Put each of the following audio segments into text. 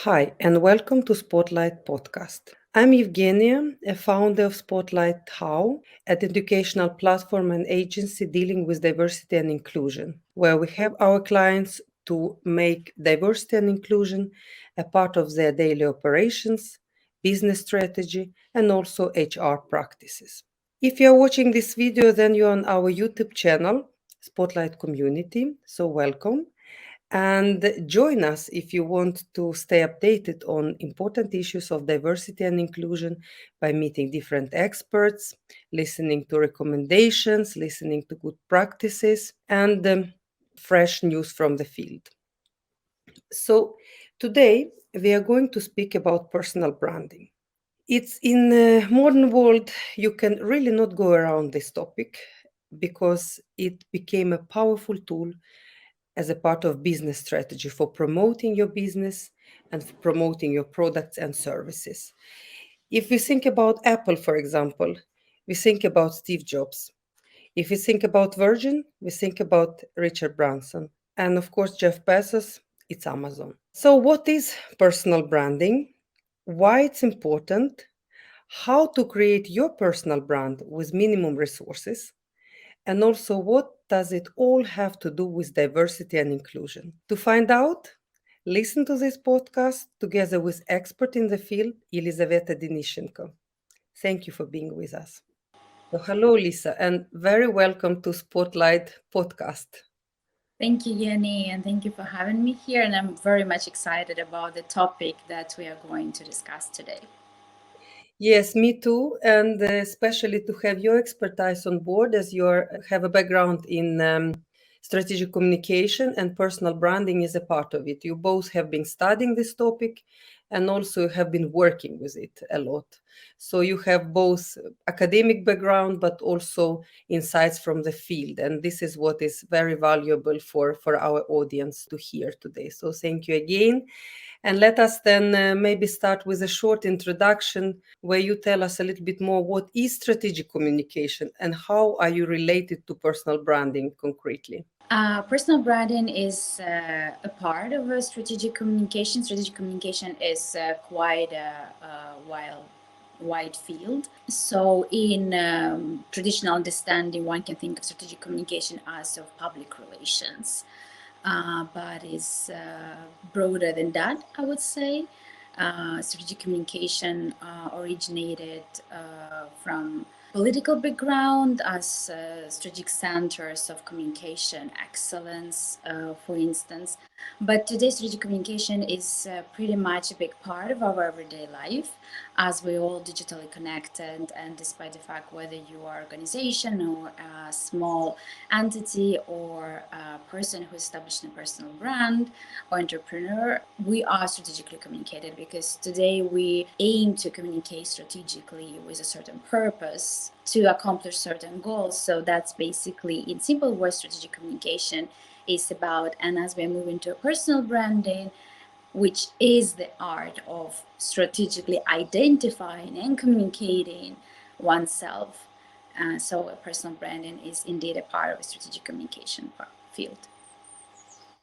Hi, and welcome to Spotlight Podcast. I'm Evgenia, a founder of Spotlight How, an educational platform and agency dealing with diversity and inclusion, where we help our clients to make diversity and inclusion a part of their daily operations, business strategy, and also HR practices. If you're watching this video, then you're on our YouTube channel, Spotlight Community, so welcome. And join us if you want to stay updated on important issues of diversity and inclusion by meeting different experts, listening to recommendations, listening to good practices, and fresh news from the field. So, today we are going to speak about personal branding. It's in the modern world, you can really not go around this topic because it became a powerful tool as a part of business strategy for promoting your business and for promoting your products and services. If we think about Apple, for example, we think about Steve Jobs. If we think about Virgin, we think about Richard Branson. And of course, Jeff Bezos, it's Amazon. So, what is personal branding? Why it's important? How to create your personal brand with minimum resources? And also, what does it all have to do with diversity and inclusion? To find out, listen to this podcast together with expert in the field, Yelyzaveta Denyshchenko. Thank you for being with us. So, hello, Lisa, and very welcome to Spotlight Podcast. Thank you, Yeni, and thank you for having me here. And I'm very much excited about the topic that we are going to discuss today. Yes, me too, and especially to have your expertise on board as you have a background in strategic communication and personal branding is a part of it. You both have been studying this topic and also have been working with it a lot. So you have both academic background but also insights from the field, and this is what is very valuable for our audience to hear today. So thank you again. And let us then maybe start with a short introduction where you tell us a little bit more what is strategic communication and how are you related to personal branding concretely? Personal branding is a part of strategic communication. Strategic communication is quite a wide field. So, in traditional understanding, one can think of strategic communication as of public relations, but it's broader than that, I would say. Strategic communication originated from political background as strategic centers of communication excellence, for instance. But today, strategic communication is pretty much a big part of our everyday life, as we're all digitally connected. And despite the fact whether you are an organization or a small entity or a person who established a personal brand or entrepreneur, we are strategically communicated because today we aim to communicate strategically with a certain purpose to accomplish certain goals. So that's basically, in simple words, strategic communication is about. And as we're moving to personal branding, which is the art of strategically identifying and communicating oneself. So personal branding is indeed a part of a strategic communication field.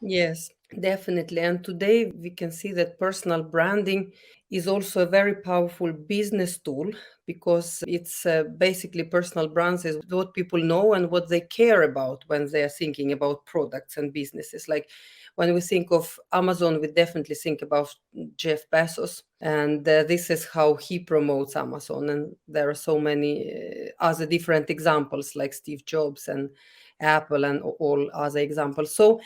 Yes, definitely. And today we can see that personal branding is also a very powerful business tool because it's basically personal brands is what people know and what they care about when they are thinking about products and businesses. Like when we think of Amazon, we definitely think about Jeff Bezos, and this is how he promotes Amazon. And there are so many other different examples like Steve Jobs and Apple and all other examples. So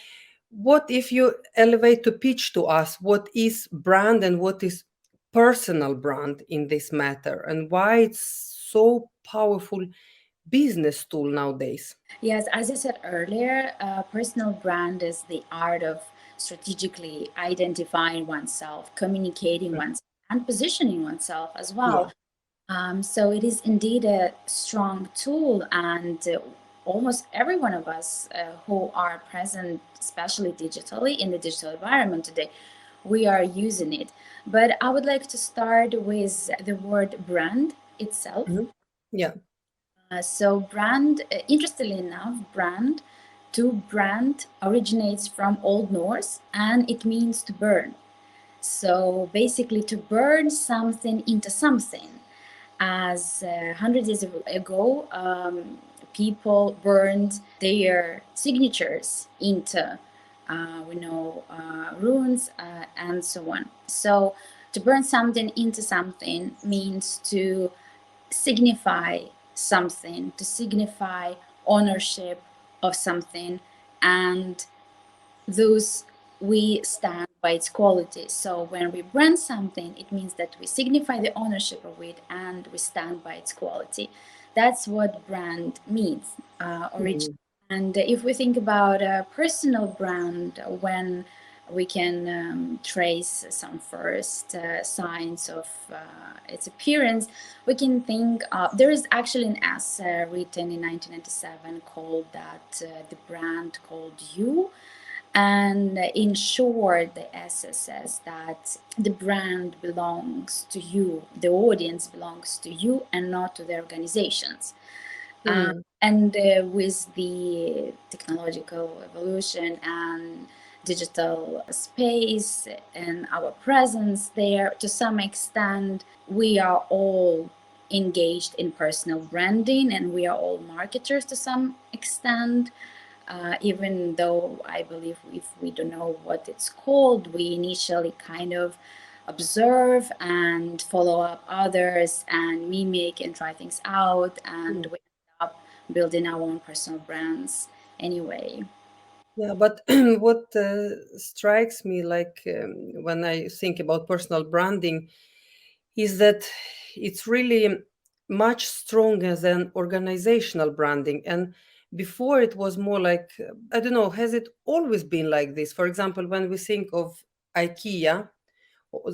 what if you elevate to pitch to us what is brand and what is personal brand in this matter and why it's so powerful business tool nowadays? Yes, as I said earlier, personal brand is the art of strategically identifying oneself, communicating oneself, and positioning oneself as Yeah. well. So it is indeed a strong tool, and almost every one of us who are present, especially digitally in the digital environment today, we are using it. But I would like to start with the word brand itself. Mhm. Yeah. So brand, interestingly enough, to brand originates from Old Norse and it means to burn. So basically, to burn something into something. As 100 years ago, people burned their signatures into, runes and so on. So to burn something into something means to signify something, to signify ownership of something, and those we stand by its quality. So when we brand something, it means that we signify the ownership of it and we stand by its quality. That's what brand means originally. Mm. And if we think about a personal brand, when we can trace some first signs of its appearance, we can think there is actually an essay written in 1997 called that the brand called You. And in short, the essay says that the brand belongs to you, the audience belongs to you, and not to the organizations. Mm. And with the technological evolution and digital space and our presence there, to some extent, we are all engaged in personal branding and we are all marketers to some extent. Even though I believe if we don't know what it's called, we initially kind of observe and follow up others and mimic and try things out, and Mm. we end up building our own personal brands anyway. Yeah, but what strikes me, like when I think about personal branding, is that it's really much stronger than organizational branding. And before it was more like, I don't know, has it always been like this? For example, when we think of IKEA,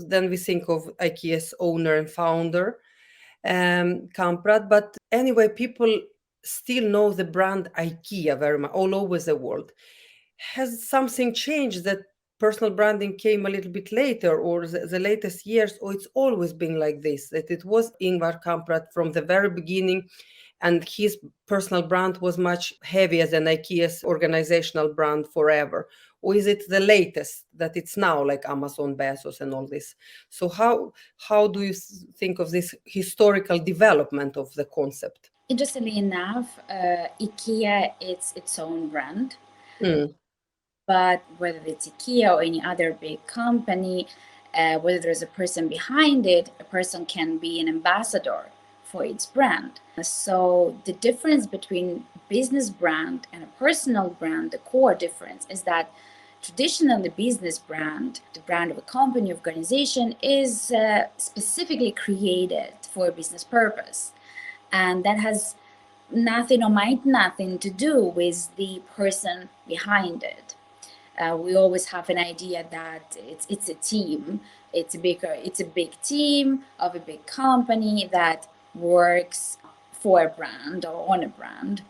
then we think of IKEA's owner and founder, Kamprad. But anyway, people still know the brand IKEA very much all over the world. Has something changed that personal branding came a little bit later or the latest years, or it's always been like this, that it was Ingvar Kamprad from the very beginning and his personal brand was much heavier than IKEA's organizational brand forever? Or is it the latest that it's now like Amazon, Bezos, and all this? So how do you think of this historical development of the concept? Interestingly enough, IKEA it's its own brand, Mm. but whether it's IKEA or any other big company, whether there's a person behind it, a person can be an ambassador for its brand. So the difference between business brand and a personal brand, the core difference is that traditionally business brand, the brand of a company, organization, is specifically created for a business purpose. And that has nothing or might nothing to do with the person behind it. We always have an idea that it's a team. It's a big team of a big company that works for a brand or on a brand.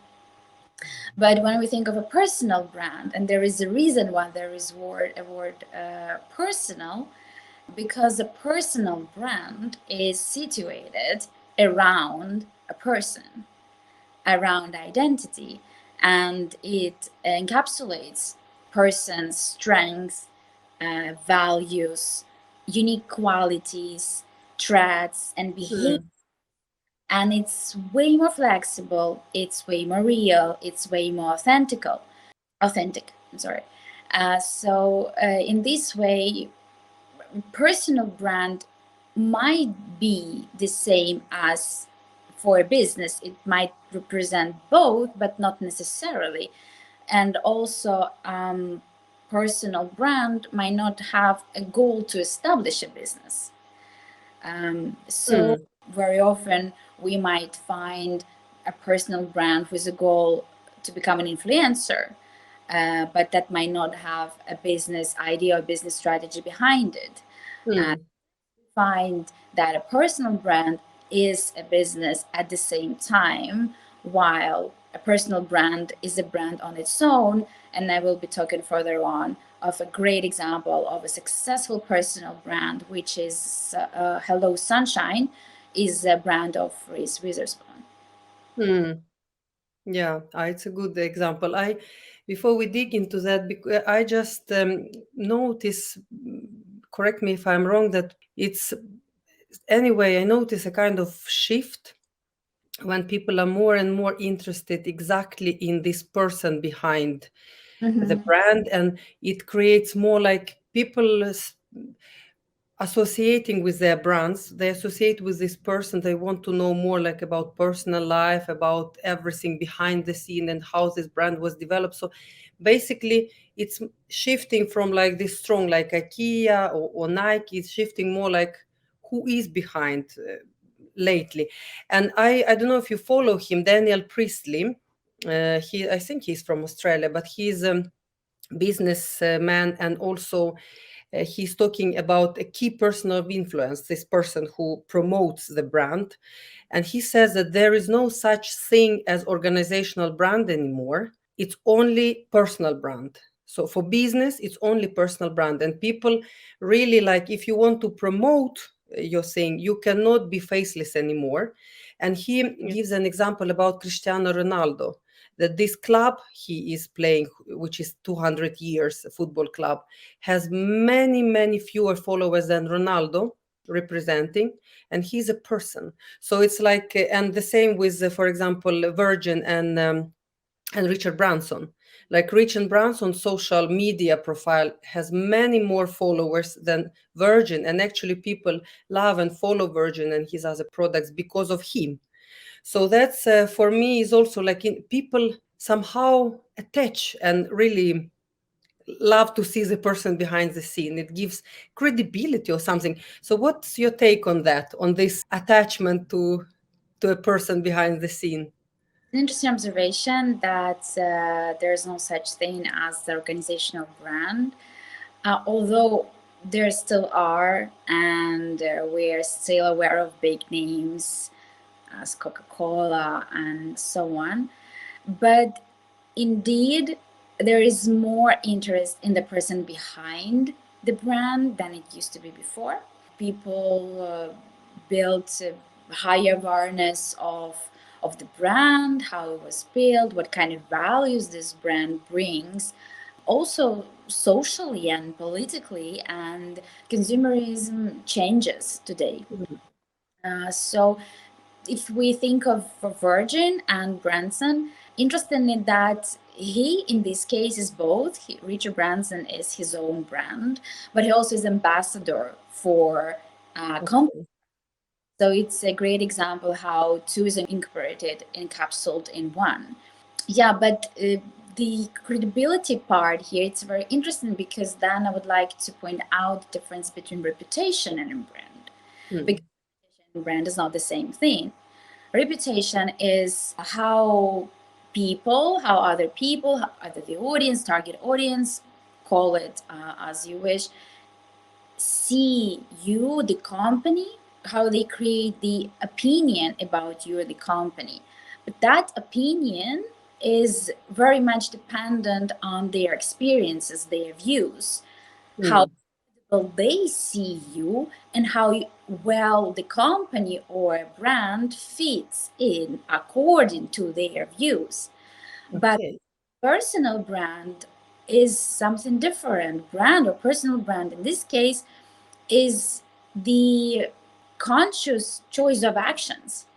But when we think of a personal brand, and there is a reason why there is a word personal, because a personal brand is situated around a person, around identity, and it encapsulates person's strengths, values, unique qualities, traits, and behavior. Mm. And it's way more flexible, it's way more real, it's way more authentic. I'm sorry. In this way, personal brand might be the same as for a business. It might represent both, but not necessarily. And also, personal brand might not have a goal to establish a business. So Mm. very often we might find a personal brand with a goal to become an influencer, but that might not have a business idea or business strategy behind it. Mm. Find that a personal brand is a business at the same time, while a personal brand is a brand on its own. And I will be talking further on of a great example of a successful personal brand, which is Hello Sunshine, is a brand of Reese Witherspoon. Mm. Yeah, it's a good example. Before we dig into that, I just notice correct me if I'm wrong, that it's anyway, I notice a kind of shift when people are more and more interested exactly in this person behind the brand, and it creates more like people associating with their brands. They associate with this person, they want to know more like about personal life, about everything behind the scene and how this brand was developed. So basically it's shifting from like this strong like IKEA or Nike, it's shifting more like who is behind lately. And I don't know if you follow him, Daniel Priestley. He, I think he's from Australia, but he's a businessman, and also he's talking about a key person of influence, this person who promotes the brand. And he says that there is no such thing as organizational brand anymore. It's only personal brand. So for business, it's only personal brand. And people really like, if you want to promote your thing, you cannot be faceless anymore. And he gives an example about Cristiano Ronaldo, that this club he is playing, which is 200 years football club, has many fewer followers than Ronaldo representing, and he's a person. So it's like, and the same with, for example, Virgin and Richard Branson. Like Richard Branson's social media profile has many more followers than Virgin, and actually people love and follow Virgin and his other products because of him. So that's for me is also like people somehow attach and really love to see the person behind the scene. It gives credibility or something. So what's your take on that, on this attachment to a person behind the scene? An interesting observation that there's no such thing as the organizational brand, although there still are, and we're still aware of big names as Coca-Cola and so on. But indeed, there is more interest in the person behind the brand than it used to be before. People built higher awareness of the brand, how it was built, what kind of values this brand brings, also socially and politically, and consumerism changes today. So if we think of Virgin and Branson, interestingly that he, in this case, is both. Richard Branson is his own brand, but he also is ambassador for company. So it's a great example how two is incorporated, encapsulated in one. Yeah, but the credibility part here, it's very interesting, because then I would like to point out the difference between reputation and brand. Because reputation and brand is not the same thing. Reputation is how other people, how other the audience, target audience, call it as you wish, see you, the company, how they create the opinion about you or the company. But that opinion is very much dependent on their experiences, their views, how well they see you, and how well the company or brand fits in according to their views. But personal brand is something different. Brand or personal brand in this case is the conscious choice of actions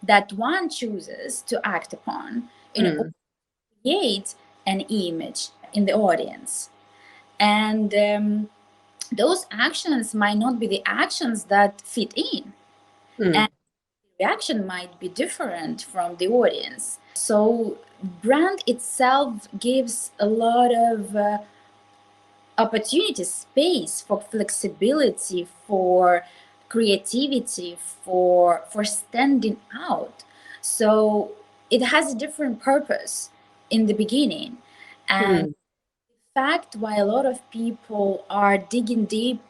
that one chooses to act upon in order to create an image in the audience. And those actions might not be the actions that fit in. And the reaction might be different from the audience. So brand itself gives a lot of opportunity, space for flexibility, for creativity, for standing out. So it has a different purpose in the beginning. And in fact, why a lot of people are digging deep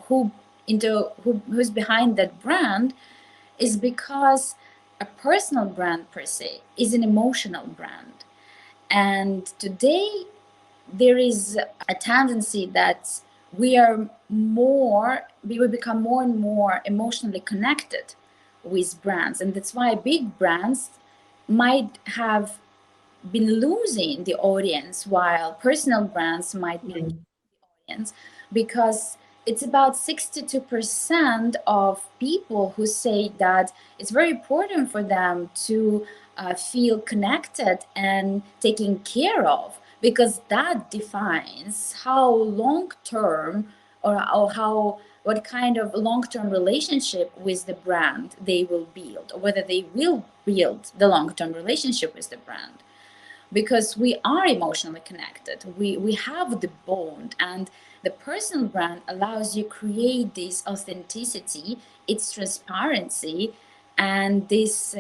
who's behind that brand is because a personal brand per se is an emotional brand. And today there is a tendency that we will become more and more emotionally connected with brands, and that's why big brands might have been losing the audience while personal brands might be the audience, because it's about 62% of people who say that it's very important for them to feel connected and taken care of, because that defines how long term, or how, what kind of long-term relationship with the brand they will build, or whether they will build the long-term relationship with the brand, because we are emotionally connected. We have the bond, and the personal brand allows you create this authenticity, its transparency, and this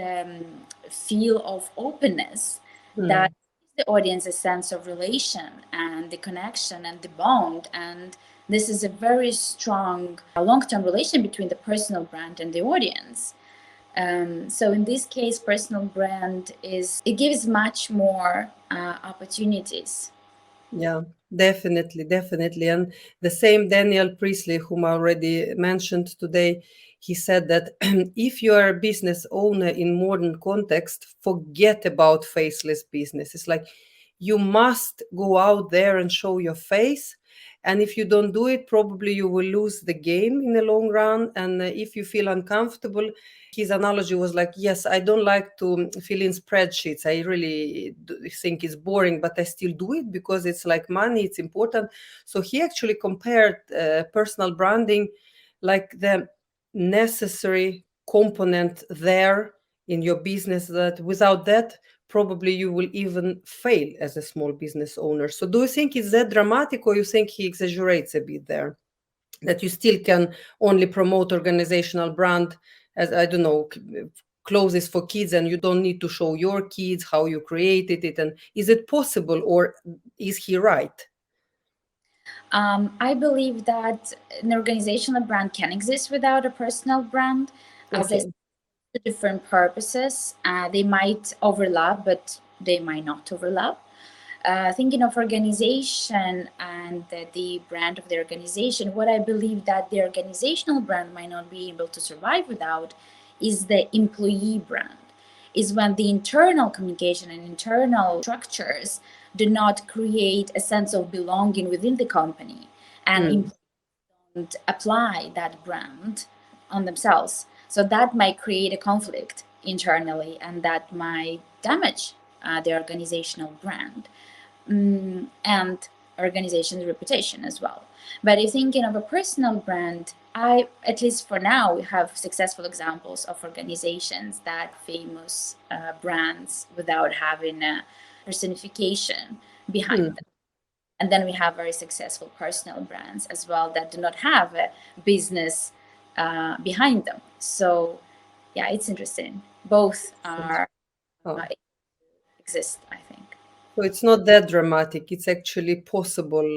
feel of openness that Hmm. gives the audience a sense of relation and the connection and the bond. And this is a very strong long-term relation between the personal brand and the audience. So in this case, personal brand it gives much more opportunities. Yeah, definitely, definitely. And the same Daniel Priestley, whom I already mentioned today, he said that if you are a business owner in modern context, forget about faceless business. It's like you must go out there and show your face. And if you don't do it, probably you will lose the game in the long run. And if you feel uncomfortable, his analogy was like, yes, I don't like to fill in spreadsheets. I really think it's boring, but I still do it because it's like money, it's important. So he actually compared personal branding like the necessary component there in your business, that without that, probably you will even fail as a small business owner. So do you think it's that dramatic, or you think he exaggerates a bit there? That you still can only promote organizational brand as, I don't know, clothes for kids, and you don't need to show your kids how you created it? And is it possible, or is he right? I believe that an organizational brand can exist without a personal brand. As I said, Okay. different purposes. They might overlap, but they might not overlap. Thinking of organization and the brand of the organization, what I believe that the organizational brand might not be able to survive without is the employee brand. Is when the internal communication and internal structures do not create a sense of belonging within the company, and Mm, employees apply that brand on themselves. So that might create a conflict internally, and that might damage the organizational brand, and organization's reputation as well. But if thinking of a personal brand, I, at least for now, we have successful examples of organizations that famous brands without having a personification behind mm. them. And then we have very successful personal brands as well that do not have a business behind them. So yeah, it's interesting. Both are Oh. exist, I think. So it's not that dramatic. It's actually possible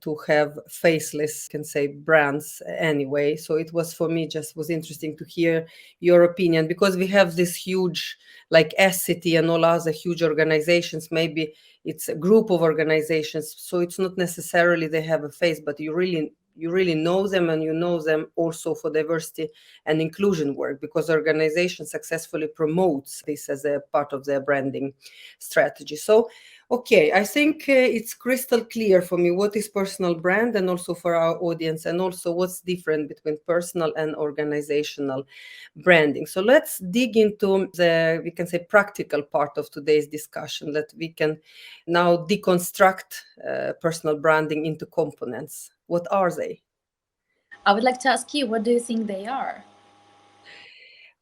to have faceless, can say, brands anyway. So it was, for me, just was interesting to hear your opinion, because we have this huge, like Essity and all other huge organizations. Maybe it's a group of organizations, so it's not necessarily they have a face, but you really know them, and you know them also for diversity and inclusion work, because organization successfully promotes this as a part of their branding strategy. So okay, I think it's crystal clear for me what is personal brand, and also for our audience, and also what's different between personal and organizational branding. So let's dig into the, we can say, practical part of today's discussion, that we can now deconstruct personal branding into components. What are they? I would like to ask you, what do you think they are?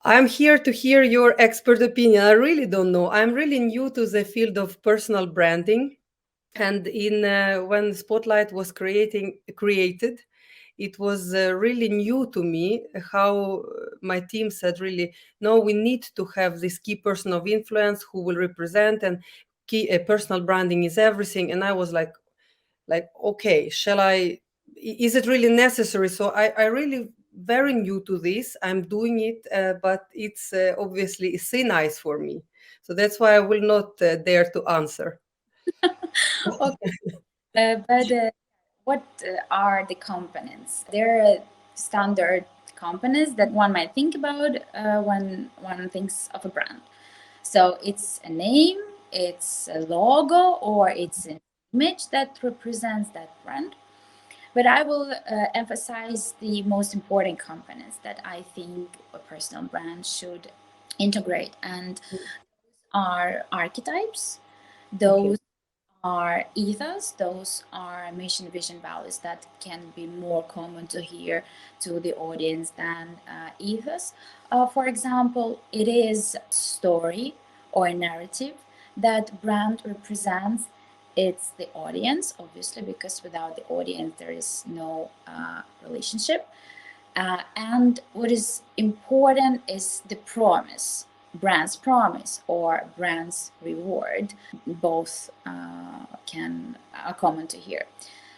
I'm here to hear your expert opinion. I really don't know. I'm really new to the field of personal branding. And in when Spotlight was created, it was really new to me how my team said, really, no, we need to have this key person of influence who will represent, and key personal branding is everything. And I was like, okay, shall I, is it really necessary? So I really very new to this. I'm doing it, but it's obviously thin ice for me. So that's why I will not dare to answer. Okay, but what are the components? There are standard components that one might think about when one thinks of a brand. So it's a name, it's a logo, or it's an image that represents that brand. But I will emphasize the most important components that I think a personal brand should integrate, and are archetypes. Okay. Those are ethos, those are mission, vision, values that can be more common to hear to the audience than ethos. For example, it is story or narrative that brand represents. It's the audience, obviously, because without the audience there is no relationship. And what is important is the promise, brand's promise or brand's reward. Both can are common to hear.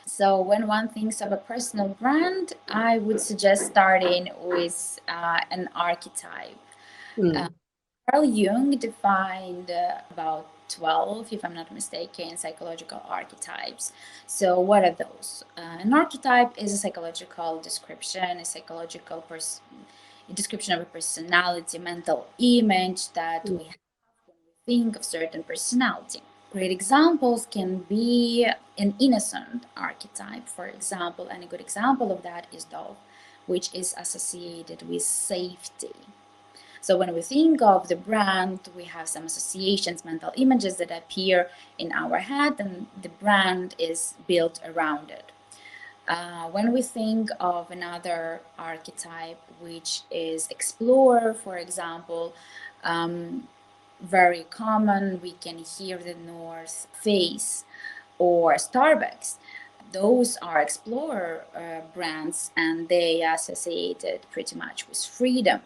So when one thinks of a personal brand, I would suggest starting with an archetype. Uh, Mm. Carl Jung defined about 12, if I'm not mistaken, psychological archetypes. So, what are those? An archetype is a psychological description, a description of a personality, mental image that Mm. we have when we think of certain personality. Great examples can be an innocent archetype, for example, and a good example of that is dove, which is associated with safety. So when we think of the brand, we have some associations, mental images that appear in our head, and the brand is built around it. When we think of another archetype, which is explorer, for example, very common, we can hear the North Face or Starbucks. Those are explorer brands, and they associated pretty much with freedom.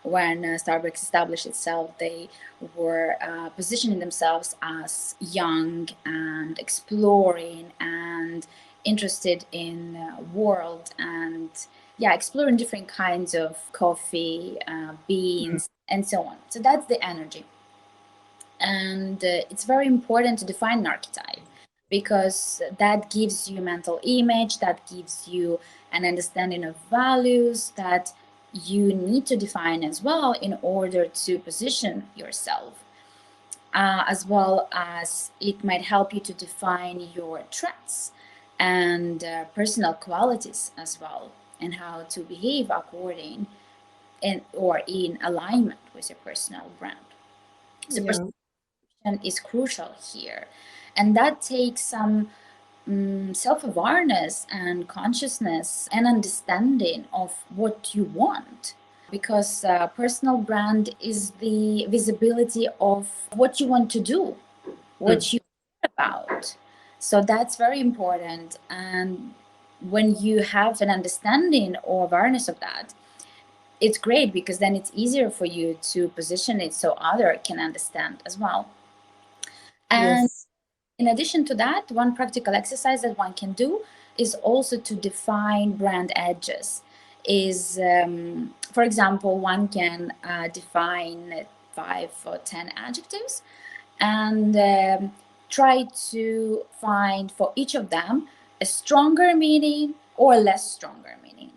When Starbucks established itself, they were positioning themselves as young and exploring and interested in world, and yeah, exploring different kinds of coffee, beans, and so on. So that's the energy. And it's very important to define an archetype, because that gives you a mental image, that gives you an understanding of values that you need to define as well in order to position yourself. As well as it might help you to define your traits and personal qualities as well, and how to behave according and or in alignment with your personal brand. So Yeah. is crucial here. And that takes some self awareness and consciousness and understanding of what you want. Because personal brand is the visibility of what you want to do, Mm. what you care about. So that's very important. And when you have an understanding or awareness of that, it's great, because then it's easier for you to position it so other can understand as well. And Yes. in addition to that, one practical exercise that one can do is also to define brand edges. For example, one can define 5 or 10 adjectives, and try to find for each of them a stronger meaning or less stronger meaning.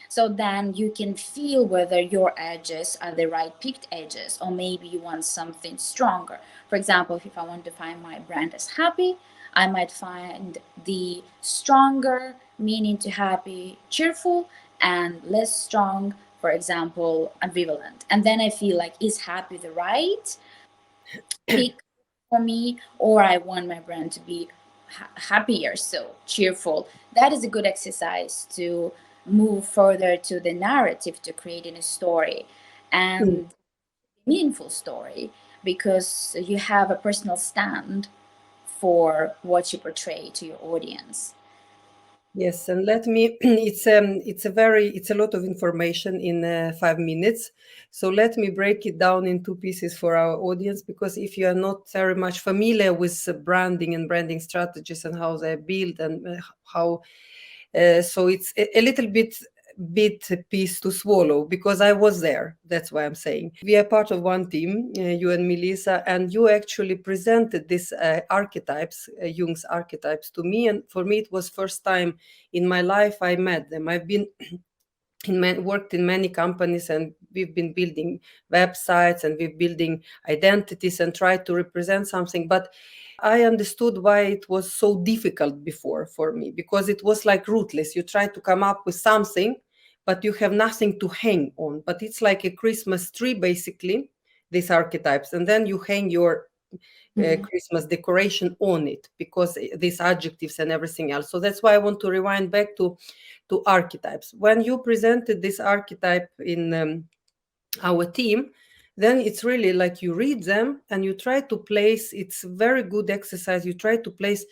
So then you can feel whether your edges are the right picked edges, or maybe you want something stronger. For example, if I want to find my brand as happy, I might find the stronger meaning to happy cheerful, and less strong, for example, ambivalent. And then I feel like, is happy the right pick for me, or I want my brand to be happier, so cheerful? That is a good exercise to move further to the narrative, to creating a story, Mm. and meaningful story, because you have a personal stand for what you portray to your audience. Yes, and let me. It's a lot of information in 5 minutes. So let me break it down in two pieces for our audience, because if you are not very much familiar with branding and branding strategies and how they build and how, so it's a little bit piece to swallow, because I was there. That's why I'm saying we are part of one team, you and Melissa, and you actually presented these archetypes, Jung's archetypes, to me, and for me it was first time in my life I met them. I've been worked in many companies and we've been building websites and we're building identities and try to represent something. But I understood why it was so difficult before for me, because it was like rootless. You try to come up with something, but you have nothing to hang on. But it's like a Christmas tree, basically, these archetypes. And then you hang your Christmas decoration on it, because these adjectives and everything else. So that's why I want to rewind back to archetypes. When you presented this archetype in our team, then it's really like you read them and you try to place, it's very good exercise, you try to place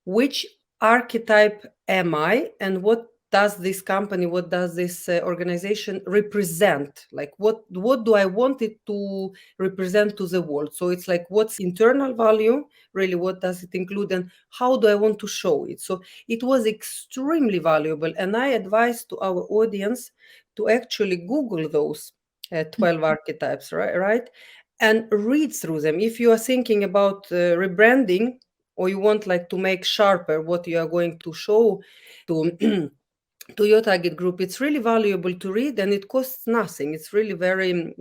which archetype am I, and what does this company, what does this organization represent? Like what do I want it to represent to the world? So it's like, what's internal value, really, what does it include, and how do I want to show it? So it was extremely valuable, and I advise to our audience to actually Google those 12 archetypes, right? And read through them. If you are thinking about rebranding, or you want like to make sharper what you are going to show to to your target group, it's really valuable to read, and it costs nothing. It's really very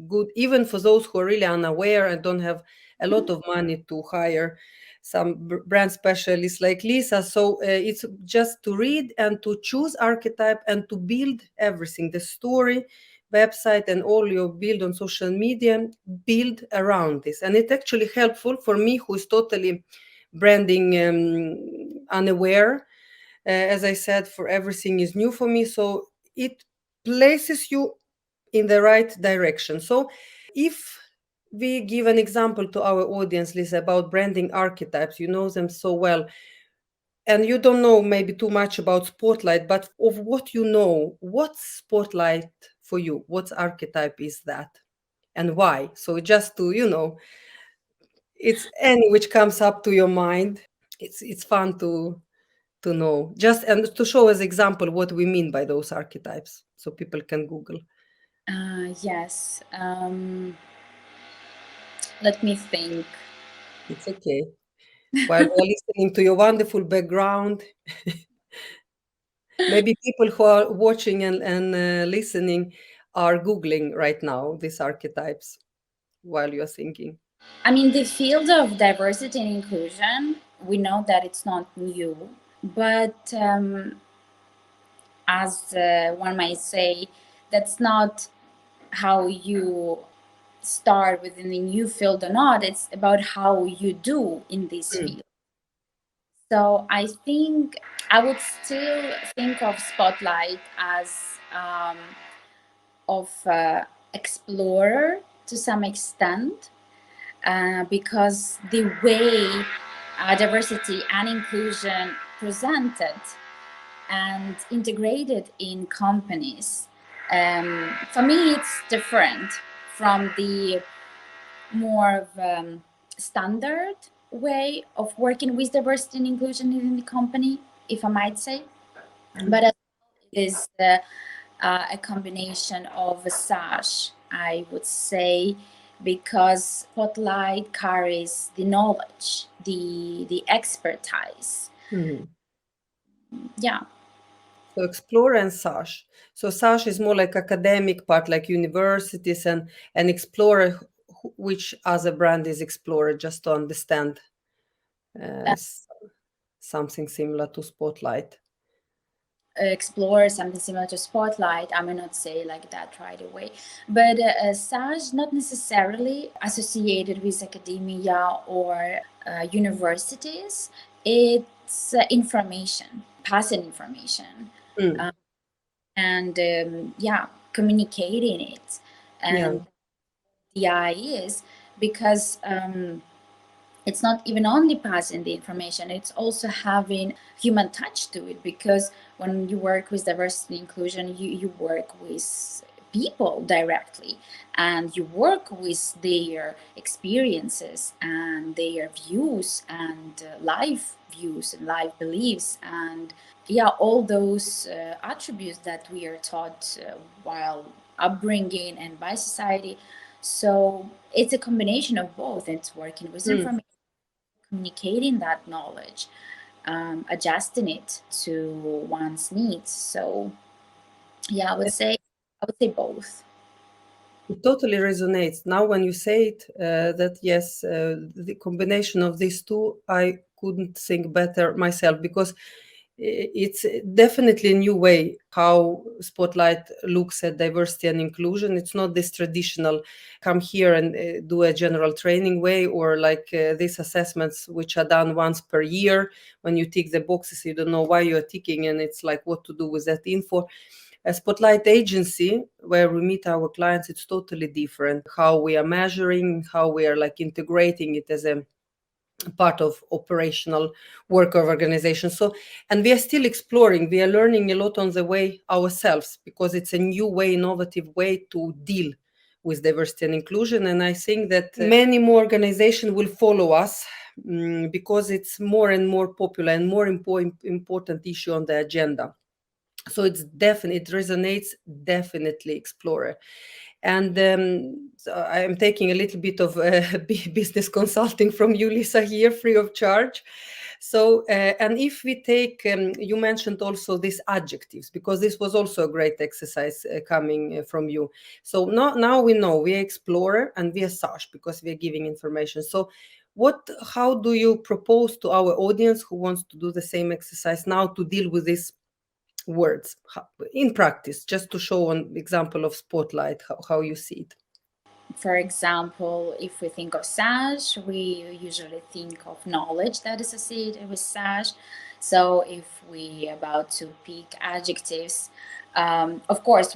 good, even for those who are really unaware and don't have a lot of money to hire some brand specialists like Lisa. So it's just to read and to choose archetype and to build everything, the story, website, and all you build on social media, build around this. And it's actually helpful for me, who is totally branding unaware. As I said, for everything is new for me. So it places you in the right direction. So if we give an example to our audience, Lisa, about branding archetypes, you know them so well, and you don't know maybe too much about Spotlight, but of what you know, what's Spotlight for you? What archetype is that? And why? So just to, it's any which comes up to your mind. It's fun to know, just and to show as example what we mean by those archetypes, so people can Google. Yes. Let me think. It's okay. While we're listening to your wonderful background, maybe people who are watching and listening are Googling right now these archetypes while you're thinking. I mean, the field of diversity and inclusion, we know that it's not new, but as one might say, that's not how you start within a new field or not. It's about how you do in this field. So I think I would still think of Spotlight as of explorer to some extent, because the way diversity and inclusion presented and integrated in companies, for me it's different from the more of standard way of working with diversity and inclusion in the company, if I might say. But as well, it is a combination of a sash, I would say, because Spotlight carries the knowledge, the expertise. Yeah. So Explorer and Sash. So Sash is more like academic part, like universities, and Explorer, which other brand is Explorer, just to understand something similar to Spotlight. Explore something similar to Spotlight, I may not say like that right away, but SAJ not necessarily associated with academia or universities. It's information, passing information, and communicating it, and the idea is because it's not even only passing the information, it's also having human touch to it, because when you work with diversity and inclusion, you work with people directly, and you work with their experiences and their views and life views and life beliefs, and all those attributes that we are taught while upbringing and by society. So it's a combination of both. It's working with information, communicating that knowledge, adjusting it to one's needs. So I would say both. It totally resonates. Now, when you say it, that yes, the combination of these two, I couldn't think better myself, because it's definitely a new way how Spotlight looks at diversity and inclusion. It's not this traditional come here and do a general training way, or like these assessments which are done once per year. When you tick the boxes, you don't know why you're ticking, and it's like what to do with that info. A Spotlight agency, where we meet our clients, it's totally different. How we are measuring, how we are like integrating it as a part of operational work of organization. So, and we are still exploring, we are learning a lot on the way ourselves, because it's a new way, innovative way to deal with diversity and inclusion. And I think that many more organizations will follow us, because it's more and more popular and more important issue on the agenda. So it's definitely, it resonates, definitely explore. And so I'm taking a little bit of business consulting from you, Lisa, here, free of charge. So, and if we take, you mentioned also these adjectives, because this was also a great exercise coming from you. So now we know we are explorer and we are Sash, because we are giving information. So how do you propose to our audience who wants to do the same exercise now to deal with this words in practice, just to show an example of Spotlight, how you see it? For example, if we think of SASH, we usually think of knowledge that is associated with SASH. So if we about to pick adjectives, of course,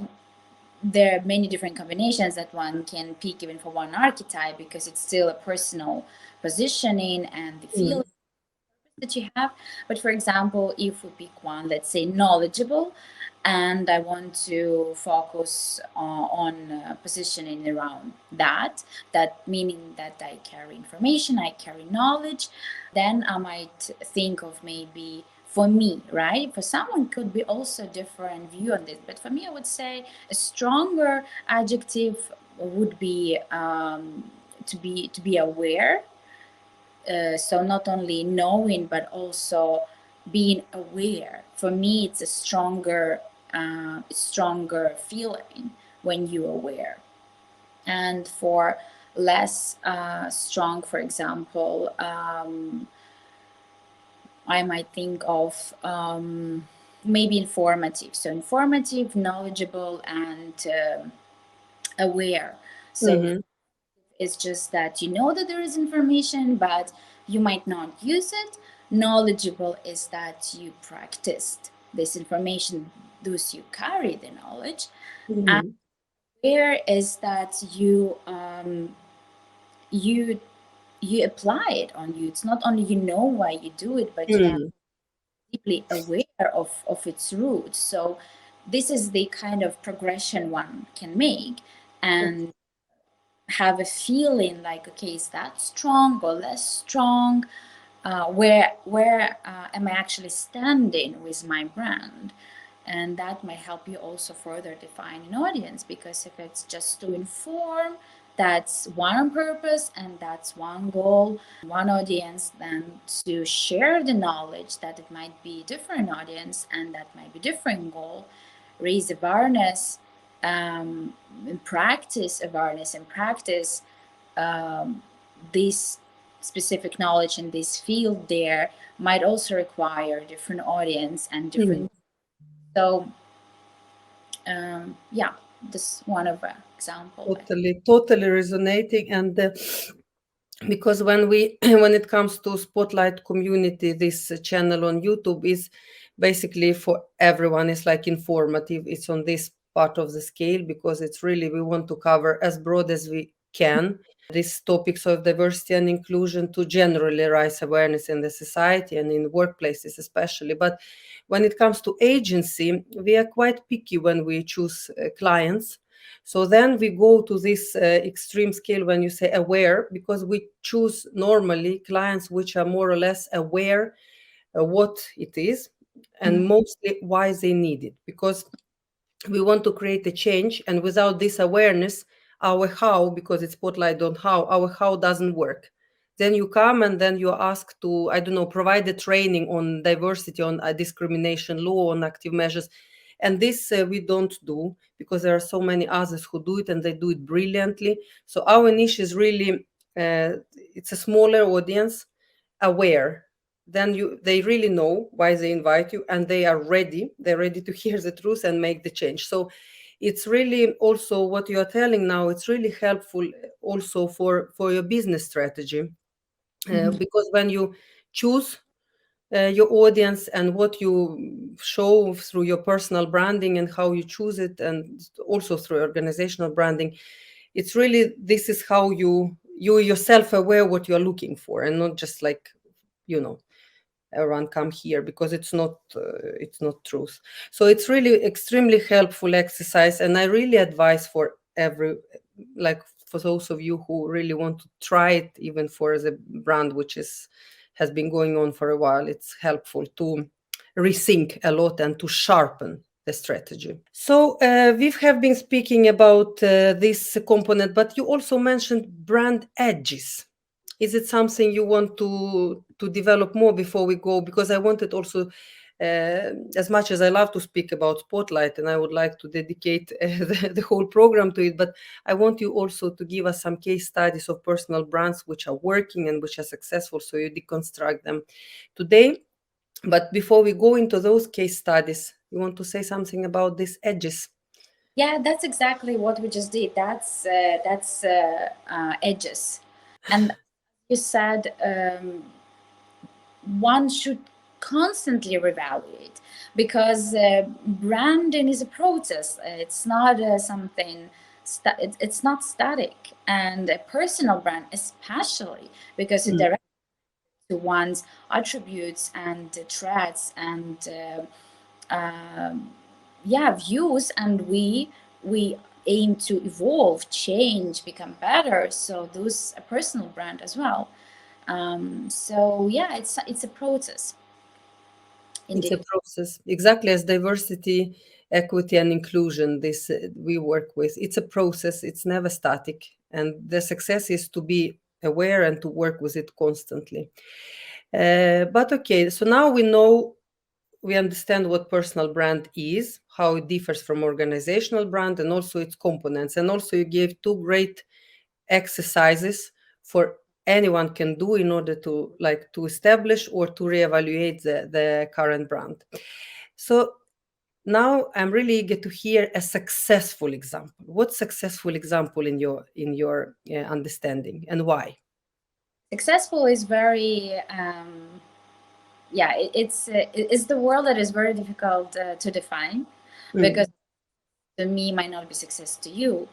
there are many different combinations that one can pick even for one archetype, because it's still a personal positioning and the feeling that you have. But for example, if we pick one, let's say knowledgeable, and I want to focus on positioning around that meaning that I carry information, I carry knowledge, then I might think of maybe, for me, right? For someone could be also different view on this, but for me, I would say a stronger adjective would be to be aware. So not only knowing but also being aware. For me, it's a stronger feeling when you're aware. And for less strong, for example, I might think of maybe informative. So informative, knowledgeable, and aware. So Mm-hmm. it's just that you know that there is information, but you might not use it. Knowledgeable is that you practiced this information, thus you carry the knowledge. And Mm-hmm. aware is that you you apply it on you. It's not only you know why you do it, but you are Mm. deeply aware of its roots. So this is the kind of progression one can make, and have a feeling like, okay, is that strong or less strong? Where am I actually standing with my brand? And that might help you also further define an audience, because if it's just to inform, that's one purpose and that's one goal, one audience. Then to share the knowledge, that it might be different audience and that might be different goal. Raise awareness, in practice awareness, and practice this specific knowledge in this field there might also require different audience and Mm. different. So yeah, this one of an example. Totally resonating. And because when we when it comes to Spotlight community, this channel on YouTube is basically for everyone. It's like informative, it's on this part of the scale, because it's really, we want to cover as broad as we can these topics of diversity and inclusion, to generally raise awareness in the society and in workplaces especially. But when it comes to agency, we are quite picky when we choose clients. So then we go to this extreme scale when you say aware, because we choose normally clients which are more or less aware what it is, and mostly why they need it, because we want to create a change. And without this awareness, our how, because it's Spotlight on how, our how doesn't work. Then you come and then you ask to, I don't know, provide a training on diversity, on discrimination law, on active measures, And this we don't do because there are so many others who do it and they do it brilliantly. So our niche is really it's a smaller audience, aware. Then they really know why they invite you, and they are ready. They're ready to hear the truth and make the change. So it's really also what you are telling now. It's really helpful also for your business strategy, because when you choose your audience and what you show through your personal branding and how you choose it, and also through organizational branding, it's really, this is how you yourself aware what you're looking for, and not just like, you know, everyone come here, because it's not truth. So it's really extremely helpful exercise, and I really advise for every, like for those of you who really want to try it, even for the brand which has been going on for a while, it's helpful to rethink a lot and to sharpen the strategy. So we have been speaking about this component, but you also mentioned brand edges. Is it something you want to develop more before we go? Because I wanted also, as much as I love to speak about Spotlight, and I would like to dedicate the whole program to it, but I want you also to give us some case studies of personal brands which are working and which are successful, so you deconstruct them today. But before we go into those case studies, you want to say something about these edges? Yeah, that's exactly what we just did. That's edges, and you said one should constantly reevaluate, because branding is a process. It's not something. It's not static, and a personal brand, especially because it directs to one's attributes and traits and views, and we aim to evolve, change, become better. So those a personal brand as well. So yeah, it's a process It's a indeed. process, exactly as diversity, equity, and inclusion. This we work with. It's a process. It's never static, and the success is to be aware and to work with it constantly. But okay, so now we know, we understand what personal brand is, how it differs from organizational brand, and also its components. And also, you gave two great exercises for anyone can do in order to like to establish or to reevaluate the current brand. So now I'm really eager to hear a successful example. What successful example in your understanding, and why? Successful is very it's the world that is very difficult to define, because to me might not be success to you,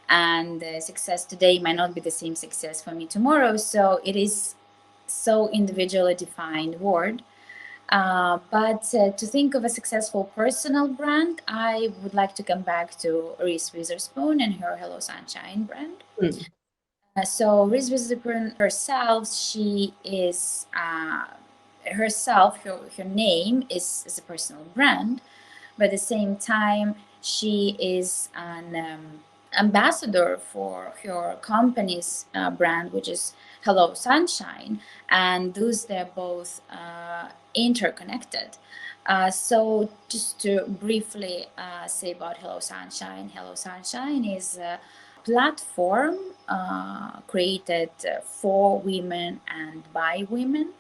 and success today might not be the same success for me tomorrow. So it is so individually defined word. But to think of a successful personal brand, I would like to come back to Reese Witherspoon and her Hello Sunshine brand. So Reese Witherspoon herself, she is her name is a personal brand, but at the same time, she is an ambassador for her company's brand, which is Hello Sunshine, and those they're both interconnected. So just to briefly say about Hello Sunshine. Hello Sunshine is a platform created for women and by women.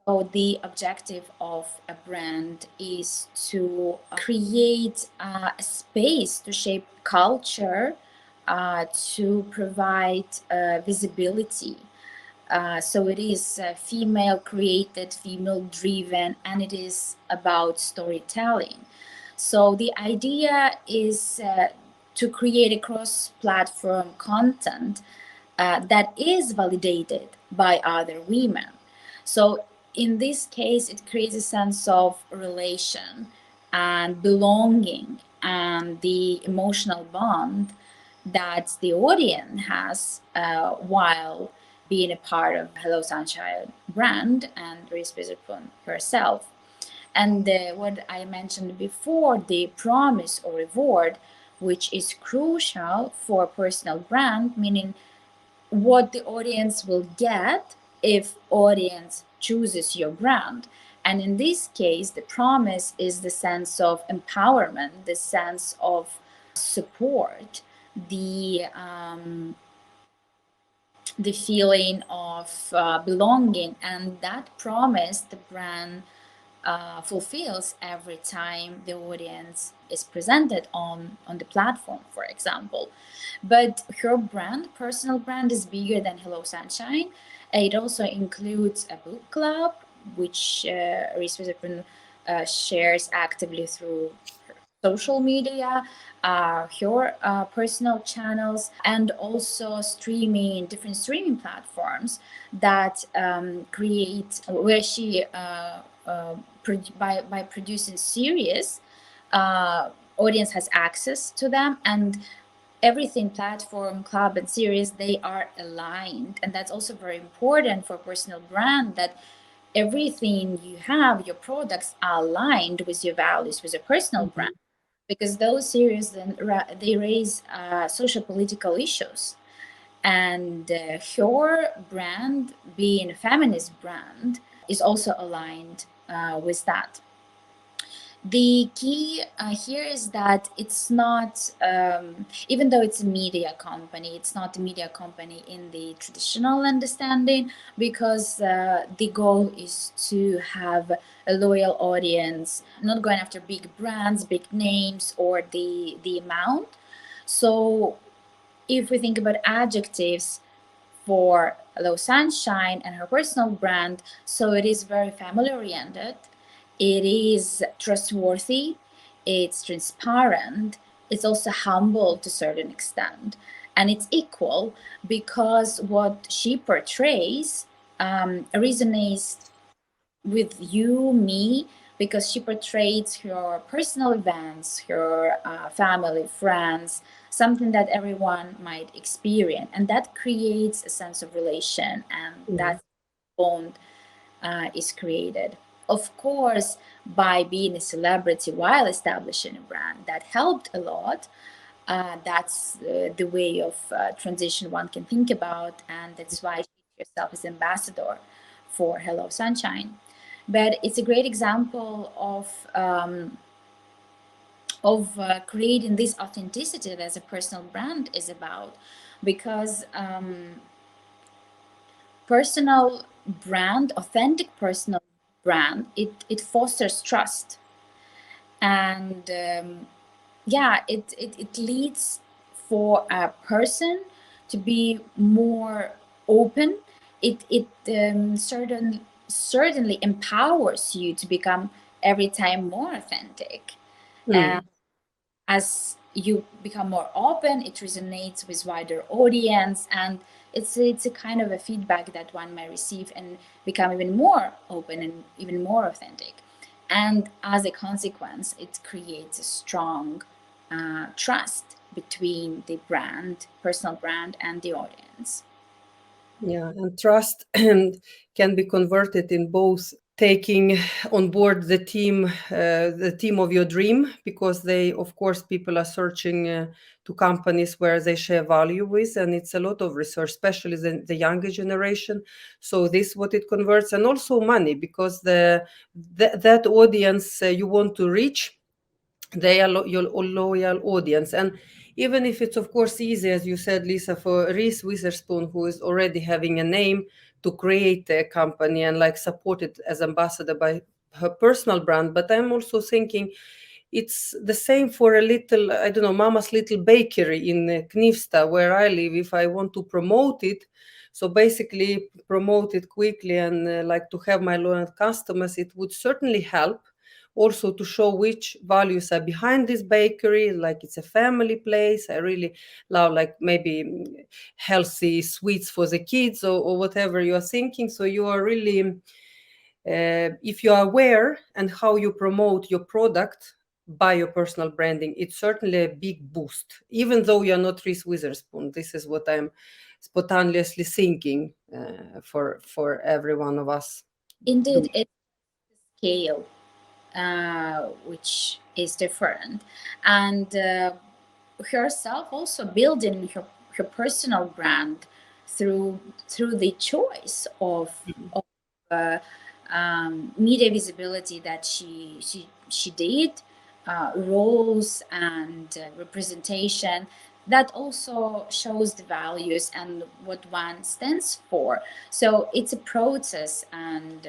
So the objective of a brand is to create a space to shape culture, to provide visibility. So it is female created, female driven, and it is about storytelling. So the idea is to create a cross-platform content that is validated by other women. So in this case, it creates a sense of relation and belonging and the emotional bond that the audience has while being a part of Hello Sunshine brand and Reese Witherspoon herself. And what I mentioned before, the promise or reward, which is crucial for a personal brand, meaning what the audience will get if audience chooses your brand. And in this case, the promise is the sense of empowerment, the sense of support, the feeling of belonging, and that promise the brand fulfills every time the audience is presented on the platform, for example. But her brand, personal brand, is bigger than Hello Sunshine. It also includes a book club, which Reese Witherspoon shares actively through social media, her personal channels, and also different streaming platforms that create, where she by producing series, audience has access to them, and everything, platform, club, and series, they are aligned. And that's also very important for personal brand, that everything you have, your products, are aligned with your values, with your personal brand, because those series then they raise social political issues. And her brand, being a feminist brand, is also aligned with that. The key here is that it's not, even though it's a media company, it's not a media company in the traditional understanding, because the goal is to have a loyal audience, not going after big brands, big names, or the amount. So if we think about adjectives for Hello Sunshine and her personal brand, so it is very family oriented, it is trustworthy, it's transparent, it's also humble to a certain extent, and it's equal, because what she portrays resonates with you, me, because she portrays her personal events, her family, friends, something that everyone might experience, and that creates a sense of relation, and that bond is created. Of course, by being a celebrity while establishing a brand, that helped a lot. That's the way of transition one can think about, and that's why she herself is ambassador for Hello Sunshine. But it's a great example of creating this authenticity that as a personal brand is about, because personal brand, authentic personal brand, it fosters trust, and it leads for a person to be more open. It certainly empowers you to become every time more authentic. And as you become more open, it resonates with wider audience, and it's a kind of a feedback that one may receive and become even more open and even more authentic. And as a consequence, it creates a strong trust between the brand, personal brand, and the audience. Yeah, and trust can be converted in both taking on board the team of your dream, because they, of course, people are searching to companies where they share value with, and it's a lot of research, especially the younger generation. So this what it converts, and also money, because that audience you want to reach, they are your loyal audience. And even if it's of course easy, as you said, Lisa, for Reese Witherspoon, who is already having a name, to create a company and like support it as ambassador by her personal brand. But I'm also thinking it's the same for a little, I don't know, Mama's Little Bakery in Knivsta, where I live. If I want to promote it, so basically promote it quickly and like to have my loyal customers, it would certainly help also to show which values are behind this bakery, like it's a family place. I really love like maybe healthy sweets for the kids, or whatever you are thinking. So you are really if you are aware and how you promote your product by your personal branding, it's certainly a big boost, even though you're not Reese Witherspoon. This is what I'm spontaneously thinking for every one of us. Indeed, it's scale, which is different, and herself also building her personal brand through the choice of media visibility that she did, roles and representation, that also shows the values and what one stands for. So it's a process, and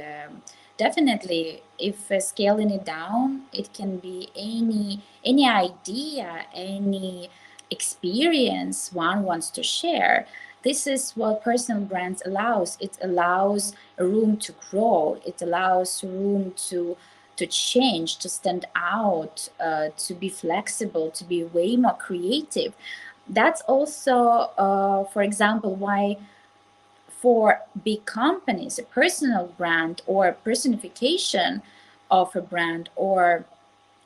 definitely, if scaling it down, it can be any idea, any experience one wants to share. This is what personal brands allows. It allows a room to grow. It allows room to change, to stand out, to be flexible, to be way more creative. That's also, for example, why for big companies, a personal brand or personification of a brand, or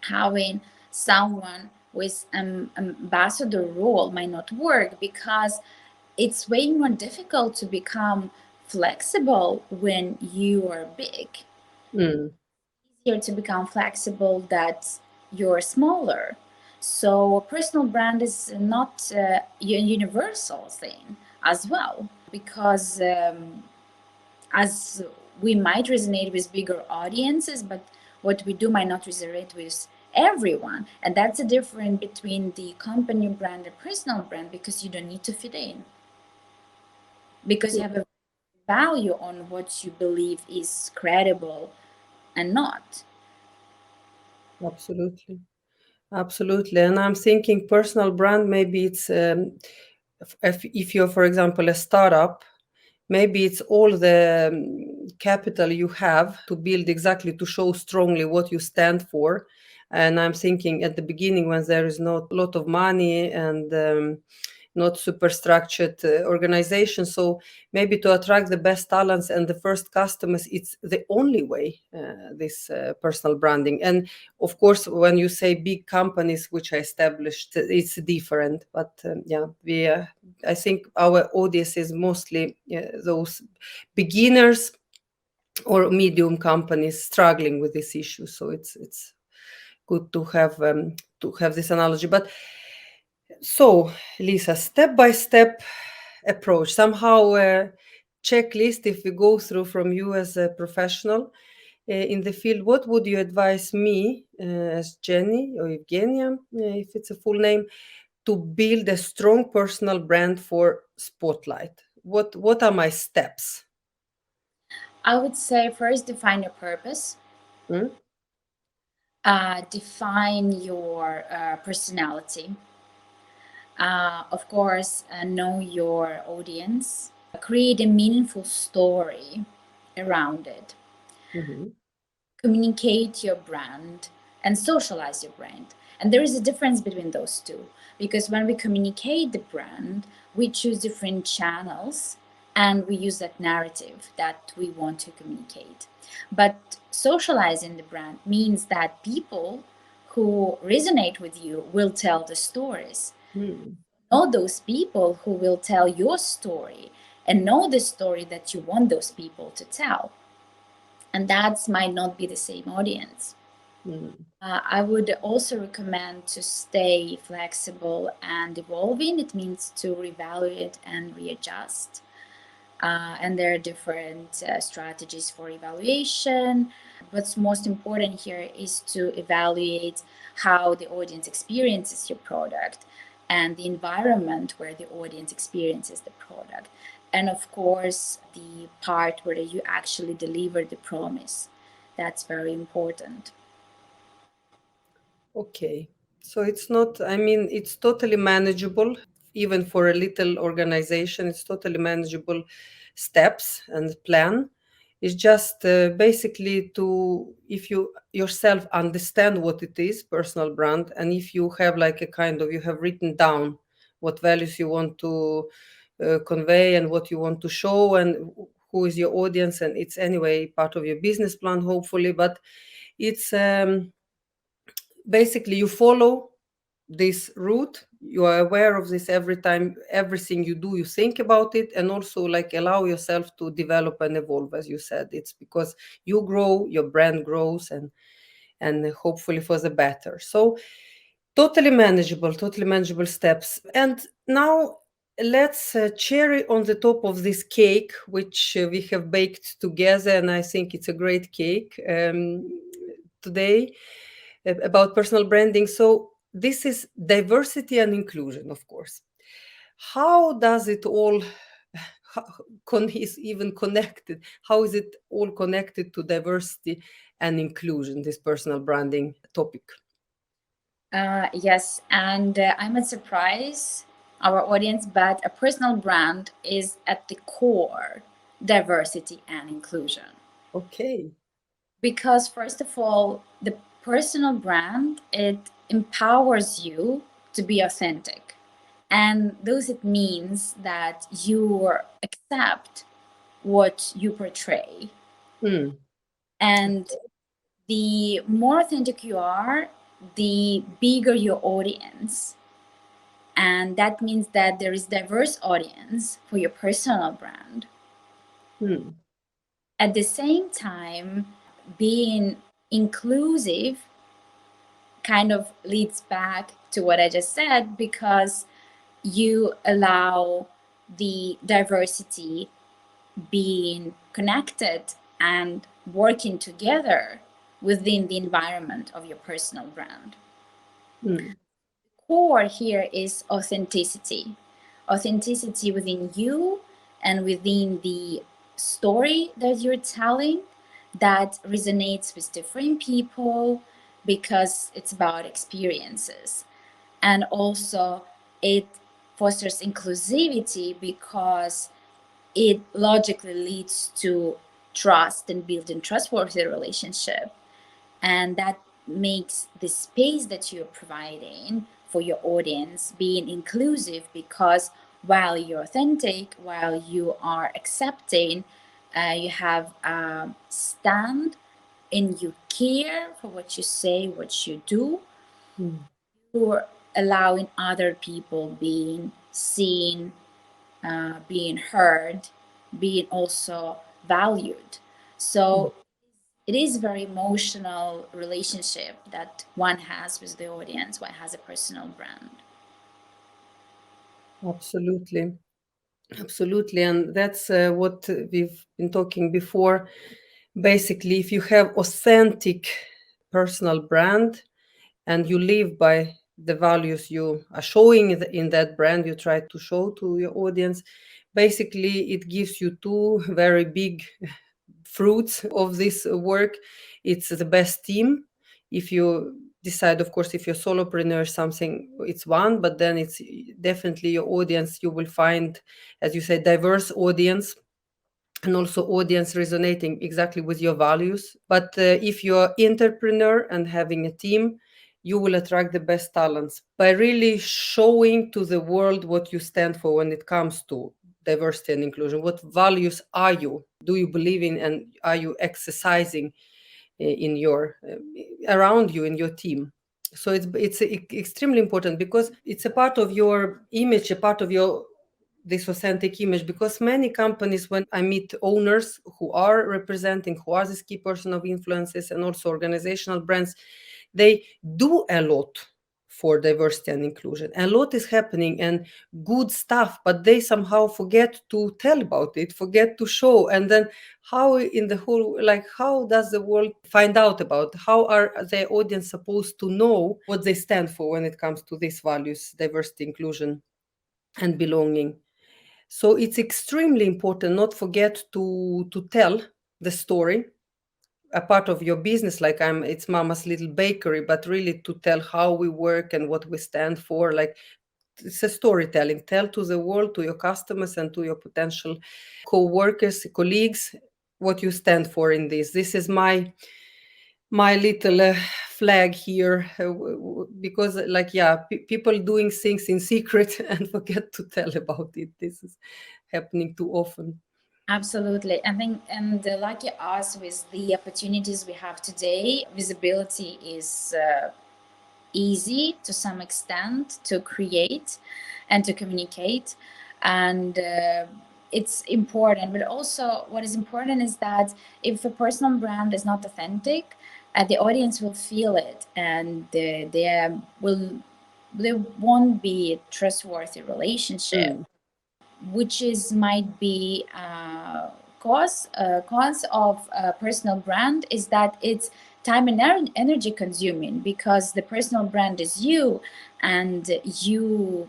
having someone with an ambassador role might not work, because it's way more difficult to become flexible when you are big. Mm, Easier to become flexible that you're smaller. So personal brand is not a universal thing as well, because as we might resonate with bigger audiences, but what we do might not resonate with everyone. And that's the difference between the company brand and personal brand, because you don't need to fit in, because you have a value on what you believe is credible and not. absolutely. Absolutely. And I'm thinking personal brand, maybe it's, if you're, for example, a startup, maybe it's all the capital you have to build exactly to show strongly what you stand for. And I'm thinking at the beginning, when there is not a lot of money and not super structured organization, so maybe to attract the best talents and the first customers, it's the only way, this personal branding. And of course, when you say big companies which are established, it's different. But yeah, I think our audience is mostly those beginners or medium companies struggling with this issue. So it's good to have this analogy. But so, Lisa, step by step approach, somehow a checklist. If we go through from you as a professional in the field, what would you advise me as Jenny or Evgenia, if it's a full name, to build a strong personal brand for Spotlight? What are my steps? I would say first define your purpose, Hmm? define your personality, of course, know your audience, create a meaningful story around it, Mhm. communicate your brand, and socialize your brand. And there is a difference between those two, because when we communicate the brand, we choose different channels and we use that narrative that we want to communicate. But socializing the brand means that people who resonate with you will tell the stories. Hmm. Know those people who will tell your story, and know the story that you want those people to tell. And that might not be the same audience. Hmm. I would also recommend to stay flexible and evolving. It means to reevaluate and readjust. And there are different strategies for evaluation. What's most important here is to evaluate how the audience experiences your product and the environment where the audience experiences the product. And of course, the part where you actually deliver the promise. That's very important. Okay. So it's not, I mean, it's totally manageable, even for a little organization, it's totally manageable steps and plan. It's just basically to, if you yourself understand what it is, personal brand, and if you have like a kind of, you have written down what values you want to convey and what you want to show and who is your audience, and it's anyway part of your business plan, hopefully. But it's basically you follow this route, you are aware of this every time, everything you do, you think about it, and also like allow yourself to develop and evolve. As you said, it's because you grow, your brand grows, and hopefully for the better. So totally manageable steps. And now let's cherry on the top of this cake, which we have baked together, and I think it's a great cake today about personal branding. So this is diversity and inclusion, of course. How does it all is even connected? How is it all connected to diversity and inclusion, this personal branding topic? Yes, and I might surprise our audience, but a personal brand is at the core diversity and inclusion. Okay. Because first of all, the personal brand, it empowers you to be authentic. And thus it means that you accept what you portray. Hmm. And the more authentic you are, the bigger your audience. And that means that there is diverse audience for your personal brand. Hmm. At the same time, being inclusive kind of leads back to what I just said, because you allow the diversity being connected and working together within the environment of your personal brand. Hmm. Core here is authenticity. Authenticity within you and within the story that you're telling that resonates with different people, because it's about experiences. And also, it fosters inclusivity because it logically leads to trust and building trustworthy relationship. And that makes the space that you're providing for your audience being inclusive, because while you're authentic, while you are accepting, you have a stand and you care for what you say, what you do, Hmm. you're allowing other people being seen, being heard, being also valued. Hmm. So it is a very emotional relationship that one has with the audience, one has a personal brand. Absolutely. Absolutely. And that's what we've been talking before. Basically, if you have authentic personal brand and you live by the values you are showing in that brand, you try to show to your audience, basically, it gives you two very big fruits of this work. It's the best team. If you decide, of course, if you're solopreneur, something, it's one, but then it's definitely your audience. You will find, as you say, diverse audience, and also audience resonating exactly with your values. But if you're entrepreneur and having a team, you will attract the best talents by really showing to the world what you stand for when it comes to diversity and inclusion. What values are you? Do you believe in, and are you exercising in your around you in your team? So it's extremely important, because it's a part of your image, a part of your this authentic image. Because many companies, when I meet owners who are representing, who are this key person of influences, and also organizational brands, they do a lot for diversity and inclusion. A lot is happening and good stuff, but they somehow forget to tell about it, forget to show. And then how in the whole, like, how does the world find out about, how are the audience supposed to know what they stand for when it comes to these values, diversity, inclusion, and belonging? So it's extremely important not forget to tell the story, a part of your business, like it's mama's little bakery, but really to tell how we work and what we stand for. Like, it's a storytelling. Tell to the world, to your customers, and to your potential co-workers, colleagues, what you stand for in this. This is my little flag here, because, like, yeah, people doing things in secret and forget to tell about it. This is happening too often. Absolutely. I think, and lucky us with the opportunities we have today, visibility is easy to some extent to create and to communicate. And it's important. But also, what is important is that if a personal brand is not authentic, the audience will feel it, and there won't be a trustworthy relationship. Mm. which is might be cause of personal brand is that it's time and energy consuming, because the personal brand is you, and you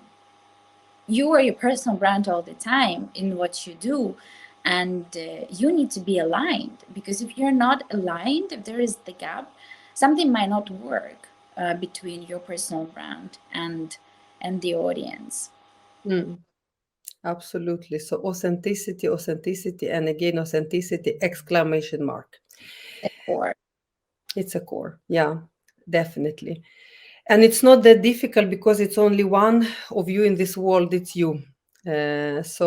are your personal brand all the time in what you do, and you need to be aligned, because if you're not aligned, if there is the gap, something might not work between your personal brand and the audience. Mm, absolutely. So authenticity, authenticity, and again authenticity, exclamation mark. Or It's a core. Yeah, definitely. And it's not that difficult because it's only one of you in this world, it's you. It's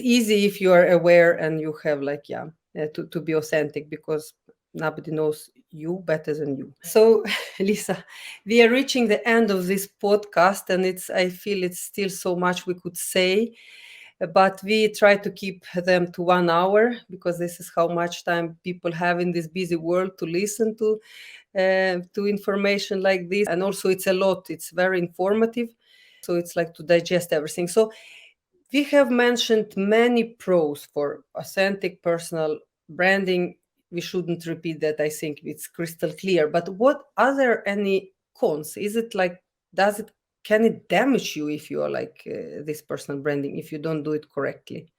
easy if you are aware and you have like, yeah, to be authentic, because nobody knows you better than you. So Lisa, we are reaching the end of this podcast, and it's, I feel it's still so much we could say, but we try to keep them to 1 hour, because this is how much time people have in this busy world to listen to information like this. And also it's a lot, it's very informative, so it's like to digest everything. So we have mentioned many pros for authentic personal branding. We shouldn't repeat that. I think it's crystal clear. But what are there any cons? Is it like, does it, can it damage you if you are like this personal branding, if you don't do it correctly?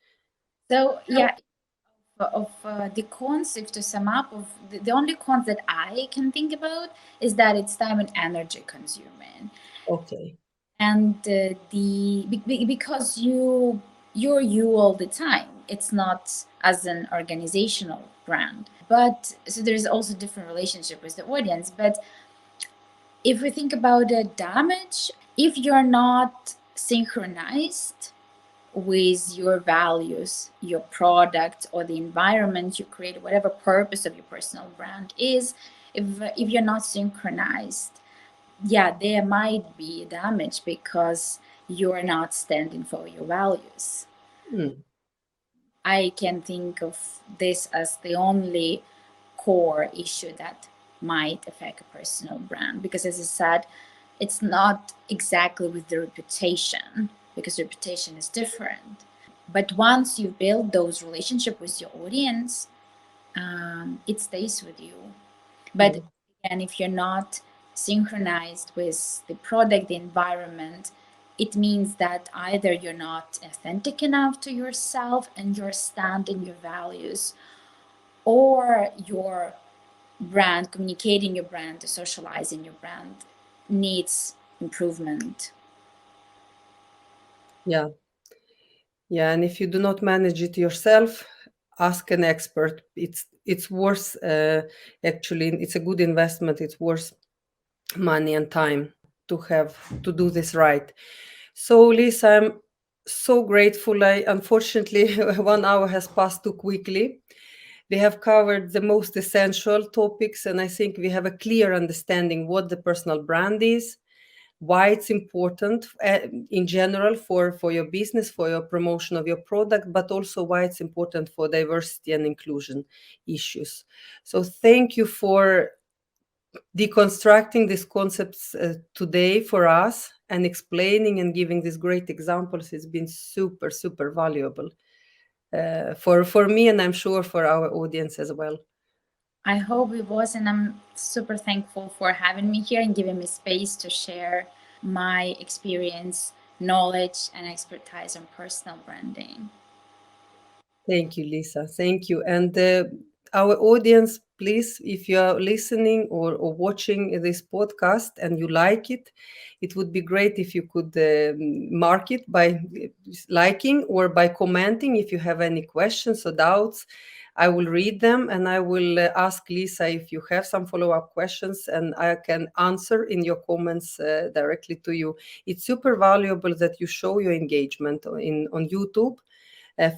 so, yeah, of the cons, if to sum up, of the only cons that I can think about is that it's time and energy consuming, Okay. and because you're you all the time. It's not as an organizational brand, but so there's also different relationship with the audience. But if we think about the damage, if you're not synchronized with your values, your product, or the environment you create, whatever purpose of your personal brand is, if you're not synchronized, yeah, there might be damage because you're not standing for your values. Mm, I can think of this as the only core issue that might affect a personal brand, because as I said, it's not exactly with the reputation, because reputation is different. But once you build those relationships with your audience, it stays with you. But mm. again, if you're not synchronized with the product, the environment, it means that either you're not authentic enough to yourself and your stand and your values, or your brand, communicating your brand, socializing your brand needs improvement. Yeah. Yeah, and if you do not manage it yourself, ask an expert. It's worth, actually, it's a good investment. It's worth money and time to have to do this right. So, Lisa, I'm so grateful. I unfortunately 1 hour has passed too quickly. We have covered the most essential topics, and I think we have a clear understanding what the personal brand is, why it's important in general for your business, for your promotion of your product, but also why it's important for diversity and inclusion issues. So thank you for deconstructing these concepts today for us, and explaining and giving these great examples. It's been super, super valuable for me, and I'm sure for our audience as well. I hope it was, and I'm super thankful for having me here and giving me space to share my experience, knowledge, and expertise on personal branding. Thank you, Lisa. Thank you. And our audience, please, if you are listening or watching this podcast and you like it, it would be great if you could mark it by liking or by commenting. If you have any questions or doubts, I will read them, and I will ask Lisa if you have some follow up questions, and I can answer in your comments directly to you. It's super valuable that you show your engagement on YouTube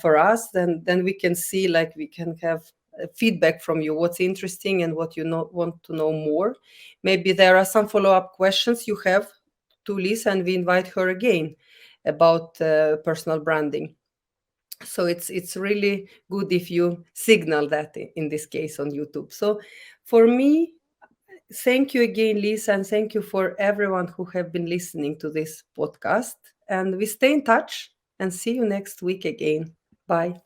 for us. Then we can see, like, we can have feedback from you, what's interesting and what you not want to know more. Maybe there are some follow-up questions you have to Lisa, and we invite her again about personal branding. So it's really good if you signal that in this case on YouTube. So for me, thank you again, Lisa, and thank you for everyone who have been listening to this podcast. and we stay in touch and see you next week again. Bye.